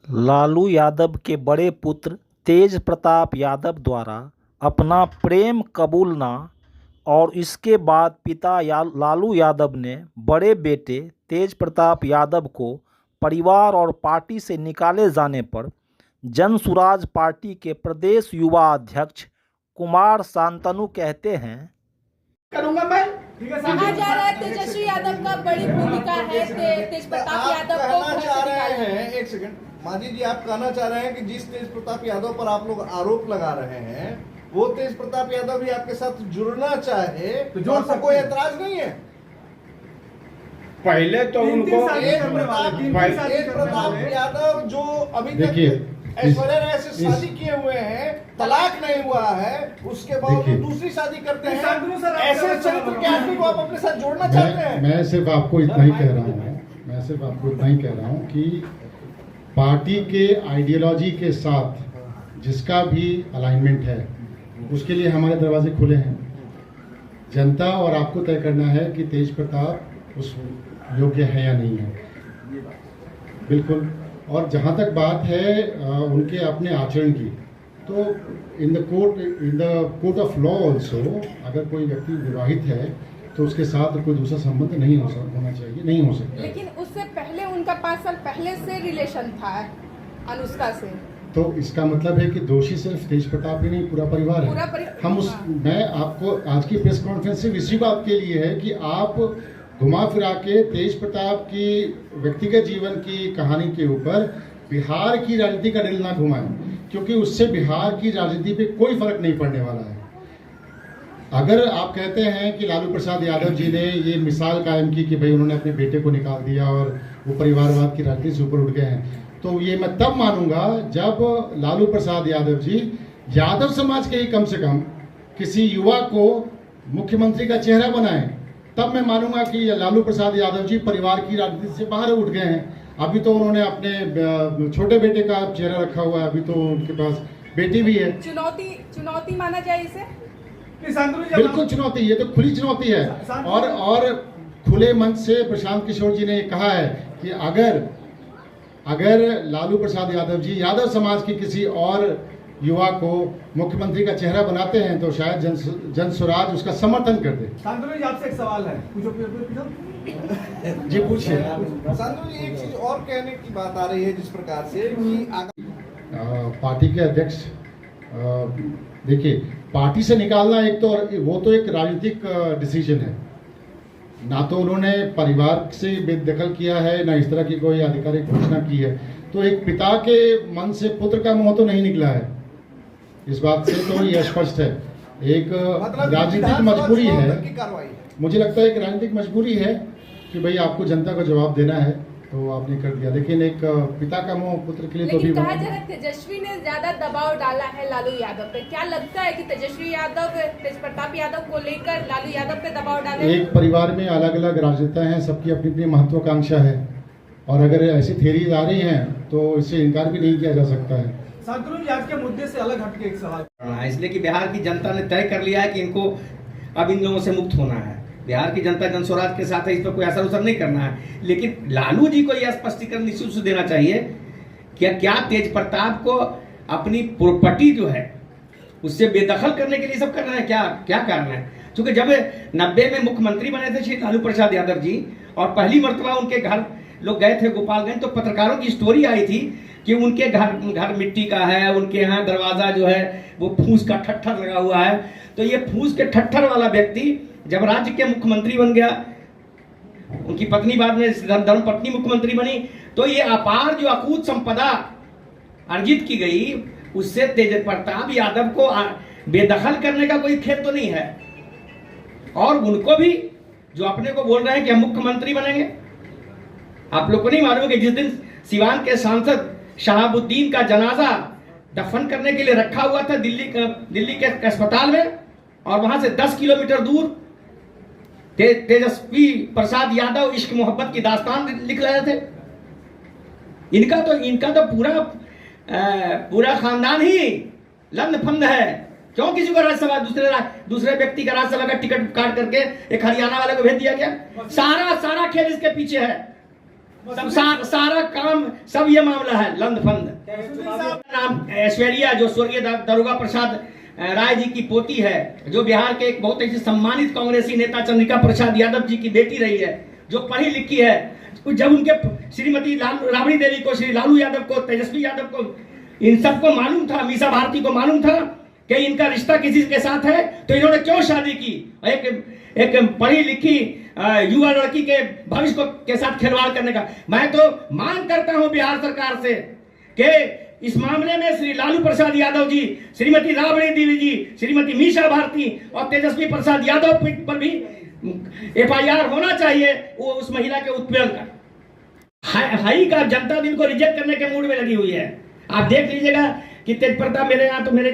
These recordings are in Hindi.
लालू यादव के बड़े पुत्र तेज प्रताप यादव द्वारा अपना प्रेम कबूलना और इसके बाद पिता लालू यादव ने बड़े बेटे तेज प्रताप यादव को परिवार और पार्टी से निकाले जाने पर जनसुराज पार्टी के प्रदेश युवा अध्यक्ष कुमार शांतनु कहते हैं, करूंगा मैं। कहा जा रहा है तेजस्वी यादव का बड़ी भूमिका है तेज प्रताप यादव को कहना चाह रहे हैं, एक सेकंड माजी जी, आप कहना चाह रहे हैं कि जिस तेज प्रताप यादव पर आप लोग आरोप लगा रहे हैं वो तेज प्रताप यादव भी आपके साथ जुड़ना चाहे तो जोड़ सकते, कोई ऐतराज नहीं है। पहले तो उनको तेज प्रताप यादव जो अभी तक ऐश्वर्या राय से शादी किए हुए हैं, तलाक नहीं हुआ है, उसके बाद दूसरी शादी करते हैं, ऐसे चरित्र के आदमी को आप अपने साथ जोड़ना चाहते हैं। मैं सिर्फ आपको इतना ही कह रहा हूँ कि पार्टी के आइडियोलॉजी के साथ जिसका भी अलाइनमेंट है उसके लिए हमारे दरवाजे खुले हैं। जनता और आपको तय करना है कि तेज प्रताप उस योग्य है या नहीं है, बिल्कुल। और जहाँ तक बात है उनके अपने आचरण की, तो in the court of law also अगर कोई व्यक्ति विवाहित है तो उसके साथ कोई दूसरा संबंध नहीं होना चाहिए, नहीं हो सकता। लेकिन उससे पहले उनका 5 साल पहले से रिलेशन था अनुष्का से, तो इसका मतलब है कि दोषी सिर्फ तेज प्रताप ही नहीं, पूरा परिवार है। मैं आपको आज की प्रेस कॉन्फ्रेंस से इसी बात के लिए है कि आप घुमा फिरा के तेज प्रताप की व्यक्तिगत जीवन की कहानी के ऊपर बिहार की राजनीति का दिल ना घुमाएं, क्योंकि उससे बिहार की राजनीति पे कोई फर्क नहीं पड़ने वाला है। अगर आप कहते हैं कि लालू प्रसाद यादव जी ने ये मिसाल कायम की कि भाई उन्होंने अपने बेटे को निकाल दिया और वो परिवारवाद की राजनीति से ऊपर उठ गए हैं, तो ये मैं तब मानूंगा जब लालू प्रसाद यादव जी यादव समाज के ही कम से कम किसी युवा को मुख्यमंत्री का चेहरा बनाएं, तब मैं मानूंगा कि लालू प्रसाद यादव जी परिवार की राजनीति से बाहर उठ गए हैं। अभी तो उन्होंने अपने छोटे बेटे का चेहरा रखा हुआ है, अभी तो उनके पास बेटी भी है। चुनौती माना जाए इसे? बिल्कुल चुनौती, ये तो खुली चुनौती है। और खुले मन से प्रशांत किशोर जी ने कहा है कि अगर लालू प्रसाद यादव जी यादव समाज की किसी और युवा को मुख्यमंत्री का चेहरा बनाते हैं तो शायद जनसुराज उसका समर्थन कर दे। शांतनु जी, आपसे एक सवाल है, पूछो। जी पूछिए। शांतनु जी, एक चीज और कहने की बात आ रही है जिस प्रकार से कि पार्टी के अध्यक्ष, देखिए पार्टी से निकालना एक तो वो तो एक राजनीतिक डिसीजन है, ना तो उन्होंने परिवार से बेदखल किया है, ना इस तरह की कोई आधिकारिक घोषणा की है। तो एक पिता के मन से पुत्र का मुंह तो नहीं निकला है, इस बात से तो ये स्पष्ट है। एक राजनीतिक मजबूरी है, मुझे लगता है एक राजनीतिक मजबूरी है कि भाई आपको जनता को जवाब देना है, तो आपने कर दिया। लेकिन एक पिता का मुंह पुत्र के लिए तो भी कहा जा रहा है तेजस्वी ने ज्यादा दबाव डाला है लालू यादव पे। क्या लगता है कि तेजस्वी यादव तेज प्रताप यादव को लेकर लालू यादव पे दबाव डाले? एक परिवार में अलग अलग राजनेता हैं, सबकी अपनी अपनी महत्वाकांक्षा है, और अगर ऐसी थ्योरीज आ रही हैं तो इससे इनकार भी नहीं किया जा सकता है। शांतनु जी, आज के मुद्दे से अलग हटके एक सवाल, इसलिए कि बिहार की जनता ने तय कर लिया है कि इनको अब इन लोगों से मुक्त होना है। बिहार की जनता जनस्वराज के साथ है, इस पर कोई असर नहीं करना है। लेकिन लालू जी को यह स्पष्टीकरण निश्चित से देना चाहिए कि क्या तेज प्रताप को अपनी प्रॉपर्टी जो है उससे बेदखल करने के लिए सब करना है, क्या करना है? क्योंकि जब 90 में मुख्यमंत्री बने थे श्री लालू प्रसाद यादव जी, और पहली मर्तबा उनके घर लोग गए थे गोपालगंज, तो पत्रकारों की स्टोरी आई थी कि उनके घर मिट्टी का है, उनके यहाँ दरवाजा जो है वो फूस का ठट्ठर लगा हुआ है। तो ये फूस के ठट्ठर वाला व्यक्ति जब राज्य के मुख्यमंत्री बन गया, उनकी पत्नी बाद में धर्मपत्नी मुख्यमंत्री बनी, तो ये अपार जो अकूत संपदा अर्जित की गई, उससे तेज प्रताप यादव को बेदखल करने का कोई खेद तो नहीं है। और उनको भी जो अपने को बोल रहे हैं कि हम मुख्यमंत्री बनेंगे, आप लोग को नहीं मालूम कि जिस दिन सिवान के सांसद शहाबुद्दीन का जनाजा दफन करने के लिए रखा हुआ था दिल्ली के अस्पताल में, और वहां से 10 किलोमीटर दूर तेजस्वी प्रसाद यादव इश्क मोहब्बत की दास्तान लिख रहे थे। इनका तो पूरा खानदान ही लंद फंद है। क्यों किसी को राज्यसभा दूसरे व्यक्ति का राज्यसभा का टिकट काट करके एक हरियाणा वाले को भेज दिया गया? सारा खेल इसके पीछे है। सारा काम सब ये मामला है लंद फंद। नाम ऐश्वर्या जो स्वर्गीय दारोगा प्रसाद राय जी की पोती है, जो बिहार के एक बहुत ही सम्मानित कांग्रेसी नेता चंद्रिका प्रसाद यादव जी की बेटी रही है, जो पढ़ी लिखी है। जब उनके श्रीमती राबड़ी देवी को, श्री लालू यादव को, तेजस्वी यादव को, इन सबको मालूम था, मीसा भारती को मालूम था कि इनका रिश्ता किसी के साथ है, तो इन्होंने क्यों शादी की? एक पढ़ी लिखी युवा लड़की के भविष्य के साथ खिलवाड़ करने का। मैं तो मांग करता हूं बिहार सरकार से कि इस मामले में श्री लालू प्रसाद यादव जी, श्रीमती राबड़ी देवी जी, श्रीमती मीसा भारती और तेजस्वी प्रसाद यादव पर भी FIR होना चाहिए, वो उस महिला के उत्पीड़न का। हाई का जनता दिन को रिजेक्ट करने के मूड में लगी हुई है। आप देख लीजिएगा कि तेज प्रताप मेरे यहाँ, तो मेरे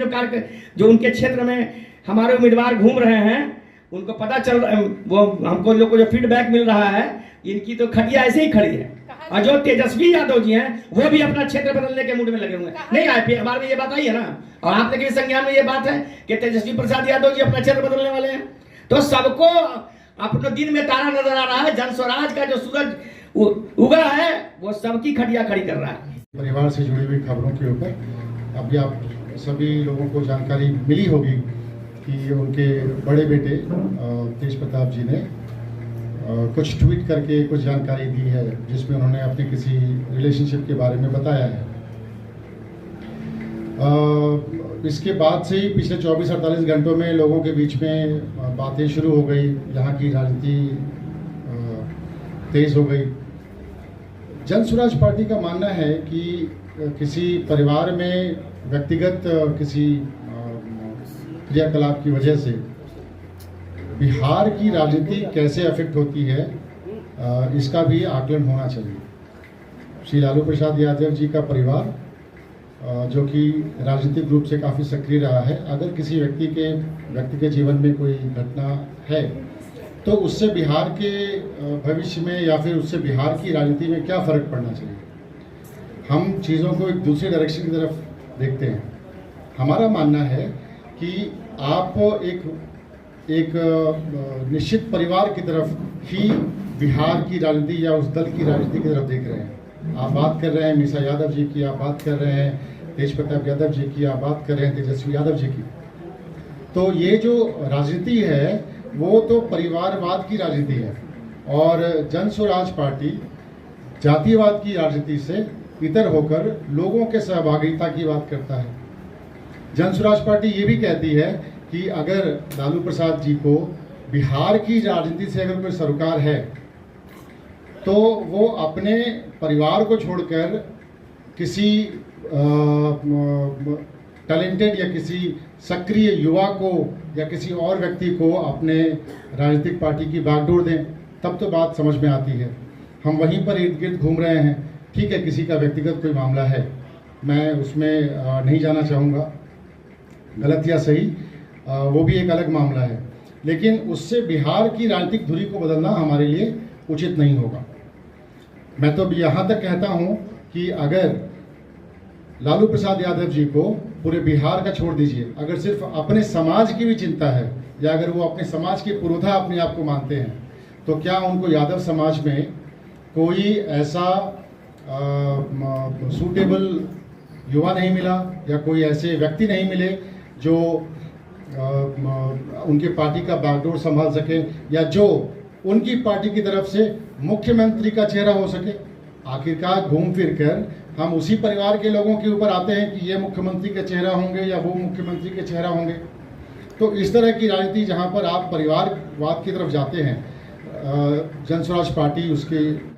जो उनके क्षेत्र में हमारे उम्मीदवार घूम रहे हैं, उनको पता चल रहा है, वो हमको लोग को जो फीडबैक मिल रहा है, इनकी तो खटिया ऐसे ही खड़ी है। और जो तेजस्वी यादव जी हैं, वो भी अपना क्षेत्र बदलने के मूड में लगे हुए हैं। नहीं आए, अखबार में ये बात आई है ना, और आप तक संज्ञान में ये बात है कि तेजस्वी प्रसाद यादव जी अपना क्षेत्र बदलने वाले हैं। तो सबको अपने दिन में तारा नजर आ रहा है। जन स्वराज का जो सूरज उगा है, वो सबकी खटिया खड़ी कर रहा है। परिवार से जुड़ी हुई खबरों के ऊपर अभी आप सभी लोगों को जानकारी मिली होगी कि उनके बड़े बेटे तेज प्रताप जी ने कुछ ट्वीट करके कुछ जानकारी दी है, जिसमें उन्होंने अपने किसी रिलेशनशिप के बारे में बताया है। इसके बाद से ही पिछले 24-48 घंटों में लोगों के बीच में बातें शुरू हो गई, यहाँ की राजनीति तेज हो गई। जन स्वराज पार्टी का मानना है कि किसी परिवार में व्यक्तिगत किसी क्रियाकलाप की वजह से बिहार की राजनीति कैसे अफेक्ट होती है, इसका भी आकलन होना चाहिए। श्री लालू प्रसाद यादव जी का परिवार, जो कि राजनीतिक रूप से काफ़ी सक्रिय रहा है, अगर किसी व्यक्ति के जीवन में कोई घटना है, तो उससे बिहार के भविष्य में या फिर उससे बिहार की राजनीति में क्या फ़र्क पड़ना चाहिए। हम चीज़ों को एक दूसरे डायरेक्शन की तरफ देखते हैं। हमारा मानना है कि आप एक निश्चित परिवार की तरफ ही बिहार की राजनीति या उस दल की राजनीति की तरफ देख रहे हैं। आप बात कर रहे हैं मीसा यादव जी की, आप बात कर रहे हैं तेज प्रताप यादव जी की, आप बात कर रहे हैं तेजस्वी यादव जी की। तो ये जो राजनीति है वो तो परिवारवाद की राजनीति है, और जन स्वराज पार्टी जातिवाद की राजनीति से इतर होकर लोगों के सहभागिता की बात करता है। जन स्वराज पार्टी ये भी कहती है कि अगर लालू प्रसाद जी को बिहार की राजनीति से अगर कोई सरोकार है, तो वो अपने परिवार को छोड़कर किसी टैलेंटेड या किसी सक्रिय युवा को या किसी और व्यक्ति को अपने राजनीतिक पार्टी की बागडोर दें, तब तो बात समझ में आती है। हम वहीं पर इर्द गिर्द घूम रहे हैं। ठीक है, किसी का व्यक्तिगत कोई मामला है, मैं उसमें नहीं जाना चाहूँगा, गलत या सही वो भी एक अलग मामला है, लेकिन उससे बिहार की राजनीतिक धुरी को बदलना हमारे लिए उचित नहीं होगा। मैं तो यहाँ तक कहता हूँ कि अगर लालू प्रसाद यादव जी को पूरे बिहार का छोड़ दीजिए, अगर सिर्फ अपने समाज की भी चिंता है, या अगर वो अपने समाज के पुरोधा अपने आप को मानते हैं, तो क्या उनको यादव समाज में कोई ऐसा सूटेबल युवा नहीं मिला, या कोई ऐसे व्यक्ति नहीं मिले जो उनके पार्टी का बागडोर संभाल सके, या जो उनकी पार्टी की तरफ से मुख्यमंत्री का चेहरा हो सके। आखिरकार घूम फिर कर हम उसी परिवार के लोगों के ऊपर आते हैं कि ये मुख्यमंत्री का चेहरा होंगे या वो मुख्यमंत्री के चेहरा होंगे। तो इस तरह की राजनीति जहाँ पर आप परिवारवाद की तरफ जाते हैं, जन स्वराज पार्टी उसके